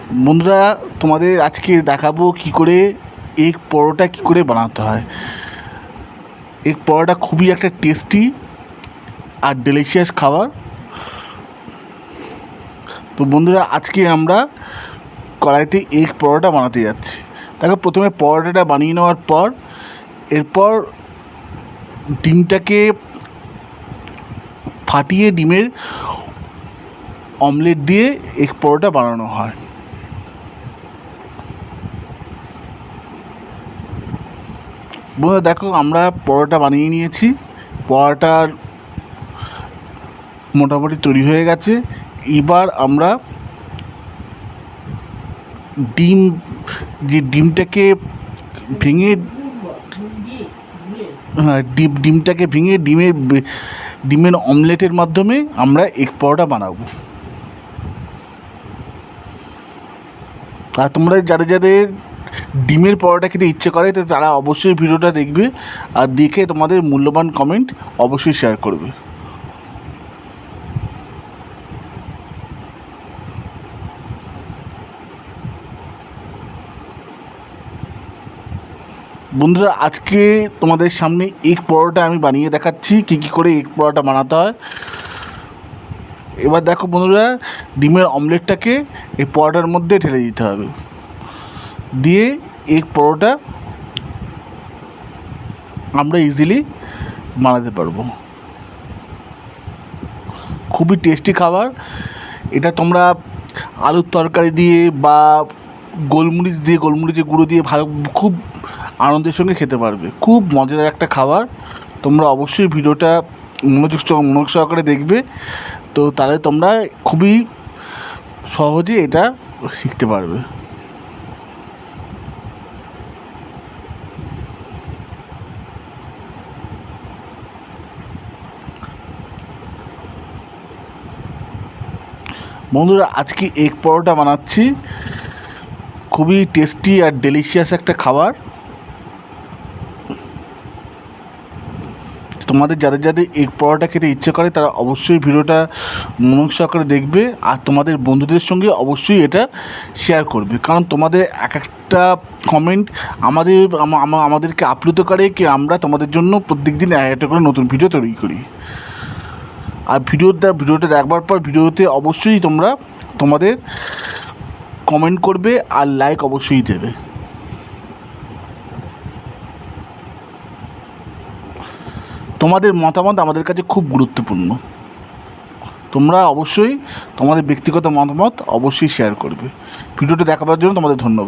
বন্ধুরা, তোমাদের আজকে দেখাবো কি করে এগ পরোটা কি করে বানাতে হয়। এগ পরোটা খুবই একটা টেস্টি আর ডেলিশিয়াস খাবার। তো বন্ধুরা, আজকে আমরা কড়াইতে এগ পরোটা বানাতে যাচ্ছি। দেখো, প্রথমে পরোটাটা বানিয়ে নেওয়ার পর এরপর ডিমটাকে ফাটিয়ে ডিমের অমলেট দিয়ে এগ পরোটা বানানো হয়। বন্ধুরা দেখো, আমরা পরোটা বানিয়ে নিয়েছি। পরোটার মোটামুটি তৈরি হয়ে গেছে। এবার আমরা ডিমটাকে ভেঙে ডিমটাকে ভেঙে ডিমের অমলেটের মাধ্যমে আমরা এগ পরোটা বানাবো। আর তোমরা যাদের ডিমের পরোটা খেতে ইচ্ছে করে তো তারা অবশ্যই ভিডিওটা দেখবে আর দেখে তোমাদের মূল্যবান কমেন্ট অবশ্যই শেয়ার করবে। বন্ধুরা, আজকে তোমাদের সামনে এগ পরোটা আমি বানিয়ে দেখাচ্ছি কী করে এগ পরোটা বানাতে হয়। এবার দেখো বন্ধুরা, ডিমের অমলেটটাকে এই পরোটার মধ্যে ঢেলে দিতে হবে, দিয়ে এগ পরোটা আমরা ইজিলি বানাতে পারবো। খুবই টেস্টি খাবার এটা। তোমরা আলুর তরকারি দিয়ে বা গোলমরিচের গুঁড়ো দিয়ে ভালো খুব আনন্দের সঙ্গে খেতে পারবে। খুব মজাদার একটা খাবার। তোমরা অবশ্যই ভিডিওটা মনোযোগ সহকারে দেখবে, তো তাহলে তোমরা খুবই সহজে এটা শিখতে পারবে। বন্ধুরা, আজকে এগ পরোটা বানাচ্ছি। খুবই টেস্টি আর ডেলিশিয়াস একটা খাবার। তোমাদের যাদের এগ পরোটা খেতে ইচ্ছে করে তারা অবশ্যই ভিডিওটা মনোযোগ সহকারে দেখবে আর তোমাদের বন্ধুদের সঙ্গে অবশ্যই এটা শেয়ার করবে, কারণ তোমাদের এক একটা কমেন্ট আমাদেরকে আপ্লুত করে কি আমরা তোমাদের জন্য প্রত্যেক দিন একটা করে নতুন ভিডিও তৈরি করি। আর ভিডিওটা দেখবার পর ভিডিওতে অবশ্যই তোমরা তোমাদের কমেন্ট করবে আর লাইক অবশ্যই দেবে। তোমাদের মতামত আমাদের কাছে খুব গুরুত্বপূর্ণ। তোমরা অবশ্যই তোমাদের ব্যক্তিগত মতামত অবশ্যই শেয়ার করবে। ভিডিওটা দেখাবার জন্য তোমাদের ধন্যবাদ।